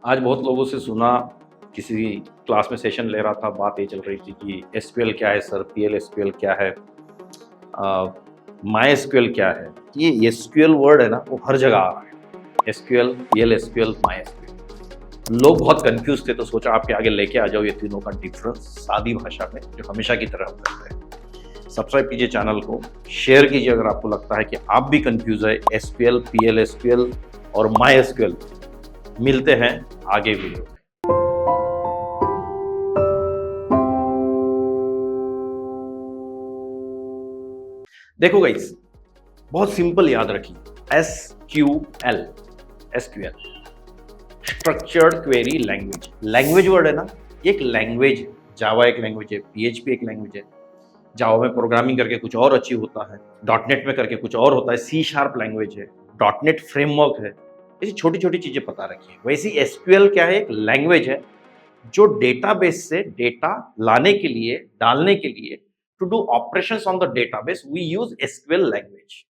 आज बहुत लोगों से सुना, किसी क्लास में सेशन ले रहा था, बात ये चल रही थी कि एसक्यूएल क्या है सर, पीएल एसक्यूएल क्या है, माई एसक्यूएल क्या है। ये एसक्यूएल वर्ड है ना, वो हर जगह आ रहा है। SQL, PL SQL, my SQL. लोग बहुत कंफ्यूज थे, तो सोचा आपके आगे लेके आ जाओ ये तीनों का डिफरेंस सादी भाषा में, जो हमेशा की तरह हम करते हैं। सब्सक्राइब कीजिए चैनल को, शेयर कीजिए अगर आपको लगता है कि आप भी कंफ्यूज है एसक्यूएल, पीएल एसक्यूएल और माई एसक्यूएल। मिलते हैं आगे वीडियो में। देखो गाइस, बहुत सिंपल याद रखिए, SQL, SQL structured query language. Language word है ना, एक लैंग्वेज, जावा एक लैंग्वेज है, पीएचपी एक लैंग्वेज है। जावा में प्रोग्रामिंग करके कुछ और अचीव होता है, डॉटनेट में करके कुछ और होता है, सी शार्प लैंग्वेज है, डॉटनेट फ्रेमवर्क है। ऐसी छोटी छोटी चीजें पता रखिए। वैसे एसक्यूएल क्या है, एक लैंग्वेज है जो डेटाबेस से डेटा लाने के लिए, डालने के लिए, to do operations on the database we use SQL language.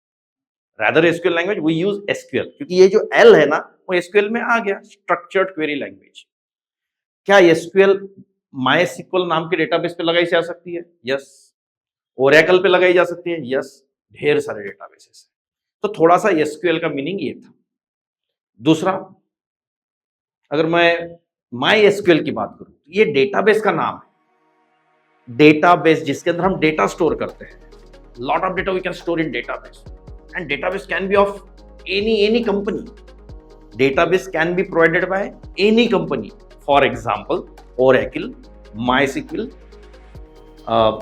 Rather SQL language we use SQL, क्योंकि ये जो एल है ना, वो एसक्यूएल में आ गया, स्ट्रक्चर्ड क्वेरी लैंग्वेज। क्या एसक्यूएल मायस्क्यूएल नाम के डेटाबेस पे लगाई जा सकती है? यस। ओरेकल पे लगाई जा सकती है? यस। ढेर सारे डेटाबेसेस। तो थोड़ा सा एसक्यूएल का मीनिंग ये था। दूसरा, अगर मैं माई एसक्यूएल की बात करूं, तो ये डेटाबेस का नाम है। डेटाबेस जिसके अंदर हम डेटा स्टोर करते हैं। Lot of data we can store in database, and database can be of any company. Database can be provided by any company. For example Oracle, MySQL,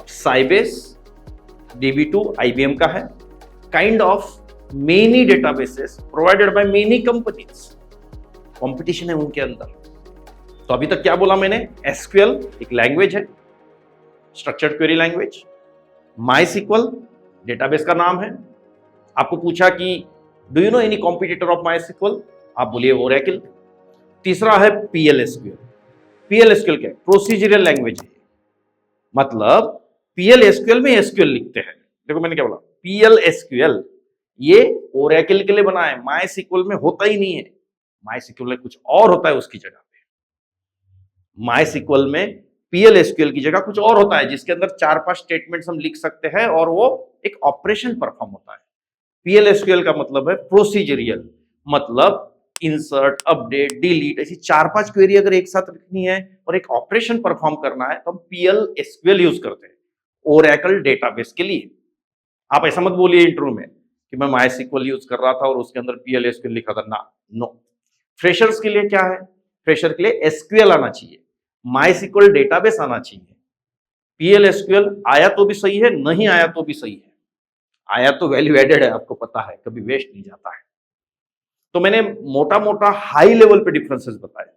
Sybase, DB2 IBM का है। Kind of many databases provided by many companies. Competition है उनके अंदर। तो अभी तक क्या बोला मैंने? एसक्यूएल एक लैंग्वेज है, structured query language. MySQL database का नाम है। आपको पूछा कि do you know any competitor of MySQL, आप बोलिए ओरेकल। तीसरा है पीएल एसक्यूएल। पीएल एसक्यूएल क्या है? प्रोसीजरल लैंग्वेज है। मतलब पीएल एसक्यूएल में एसक्यूएल लिखते हैं। देखो मैंने क्या बोला, पीएल एसक्यूएल ये ओरेकल के लिए बना है, मायस्क्यूएल में होता ही नहीं है। मायस्क्यूएल में कुछ और होता है उसकी जगह पे। मायस्क्यूएल में पीएल एसक्यूएल की जगह कुछ और होता है, जिसके अंदर 4-5 स्टेटमेंट्स हम लिख सकते हैं और वो एक ऑपरेशन परफॉर्म होता है। पीएल एसक्यूएल का मतलब है प्रोसीजरियल, मतलब इंसर्ट, अपडेट, डिलीट, ऐसी 4-5 क्वेरी अगर एक साथ लिखनी है और एक ऑपरेशन परफॉर्म करना है तो हम पीएल एसक्यूएल यूज करते हैं ओरेकल डेटाबेस के लिए। आप ऐसा मत बोलिए इंटरव्यू में कि मैं मायस्क्यूएल यूज कर रहा था और उसके अंदर पीएल एसक्यूएल लिखा था ना। नो। फ्रेशर्स के लिए क्या है? फ्रेशर के लिए एसक्यूएल आना चाहिए, मायस्क्यूएल डेटाबेस आना चाहिए। पीएल एसक्यूएल आया तो भी सही है, नहीं आया तो भी सही है। आया तो वैल्यू एडेड है, आपको पता है, कभी वेस्ट नहीं जाता है। तो मैंने मोटा मोटा हाई लेवल पे डिफरेंसेस बताए।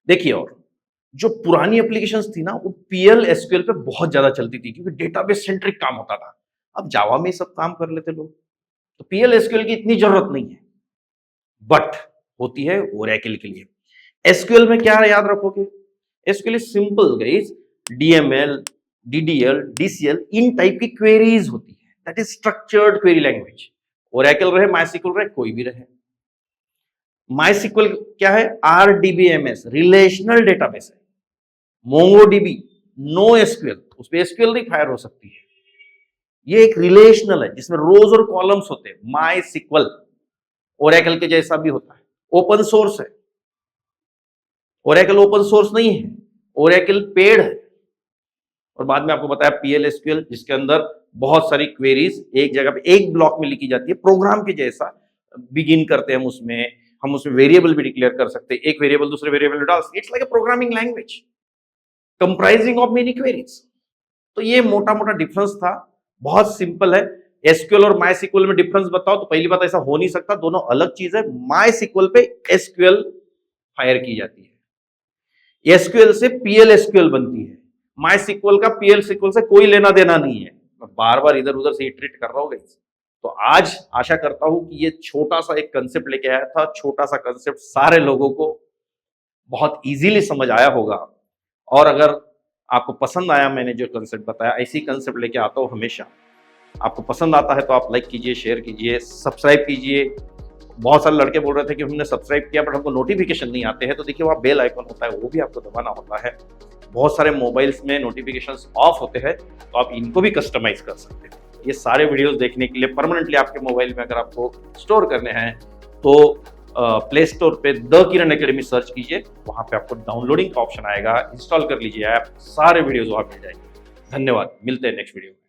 देखिए, और जो पुरानी एप्लीकेशंस थी ना, वो पीएल एसक्यूएल पे बहुत ज्यादा चलती थी, क्योंकि डेटाबेस सेंट्रिक काम होता था। अब जावा में सब काम कर लेते लोग, तो पीएल एसक्यूएल की इतनी जरूरत नहीं है, बट होती है ओरेकल के लिए। एसक्यूएल में क्या याद रखोगे? SQL is simple guys, DML, DDL, DCL, in type की क्वेरीज होती है। That is structured query language. Oracle रहे, मायस्क्यूएल रहे, कोई भी रहे। मायस्क्यूएल क्या है? RDBMS, रिलेशनल डेटाबेस है। मोंगोडीबी, नो एसक्यूएल, उस पर एसक्यूएल नहीं फायर हो सकती है। ये एक रिलेशनल है जिसमें रोज और कॉलम्स होते हैं। मायस्क्यूएल ओरेकल के जैसा भी होता है, ओपन सोर्स है। ओरेकल ओपन सोर्स नहीं है, ओरेकल पेड है। और बाद में आपको बताया पीएल एसक्यूएल, जिसके अंदर बहुत सारी क्वेरीज एक जगह पे एक ब्लॉक में लिखी जाती है, प्रोग्राम के जैसा। बिगिन करते हैं हम उसमें वेरिएबल भी डिक्लेयर कर सकते हैं, एक वेरिएबल दूसरे वेरिएबल में डाल सकते। It's like a programming language comprising of many queries. तो ये मोटा मोटा डिफरेंस था, बहुत सिंपल है। एसक्यूएल और मायस्क्यूएल में डिफरेंस बताओ, तो पहली बात, ऐसा हो नहीं सकता, दोनों अलग चीज है। मायस्क्यूएल पे एसक्यूएल फायर की जाती है, एसक्यूएल से पीएल एसक्यूएल बनती है। मायस्क्यूएल का पीएल एसक्यूएल से कोई लेना देना नहीं है। मैं बार बार इधर उधर से इटरेट कर रहा हूँ गाइस। तो आज आशा करता हूं कि ये छोटा सा एक कंसेप्ट लेके आया था, छोटा सा कंसेप्ट सारे लोगों को बहुत इजीली समझ आया होगा। और अगर आपको पसंद आया मैंने जो कंसेप्ट बताया, ऐसी कंसेप्ट लेके आता हूं हमेशा। आपको पसंद आता है तो आप लाइक कीजिए, शेयर कीजिए, सब्सक्राइब कीजिए बहुत सारे लड़के बोल रहे थे कि हमने सब्सक्राइब किया बट हमको नोटिफिकेशन नहीं आते हैं, तो देखिए वहाँ बेल आइकन होता है, वो भी आपको दबाना होता है। बहुत सारे मोबाइल्स में नोटिफिकेशंस ऑफ होते हैं, तो आप इनको भी कस्टमाइज कर सकते हैं। ये सारे वीडियोस देखने के लिए परमानेंटली आपके मोबाइल में अगर आपको स्टोर करने हैं तो प्ले स्टोर पे द किरण एकेडमी सर्च कीजिए, वहां पे आपको डाउनलोडिंग का ऑप्शन आएगा, इंस्टॉल कर लीजिए ऐप, सारे वीडियोस वहां मिल जाएंगे। धन्यवाद, मिलते हैं नेक्स्ट वीडियो में।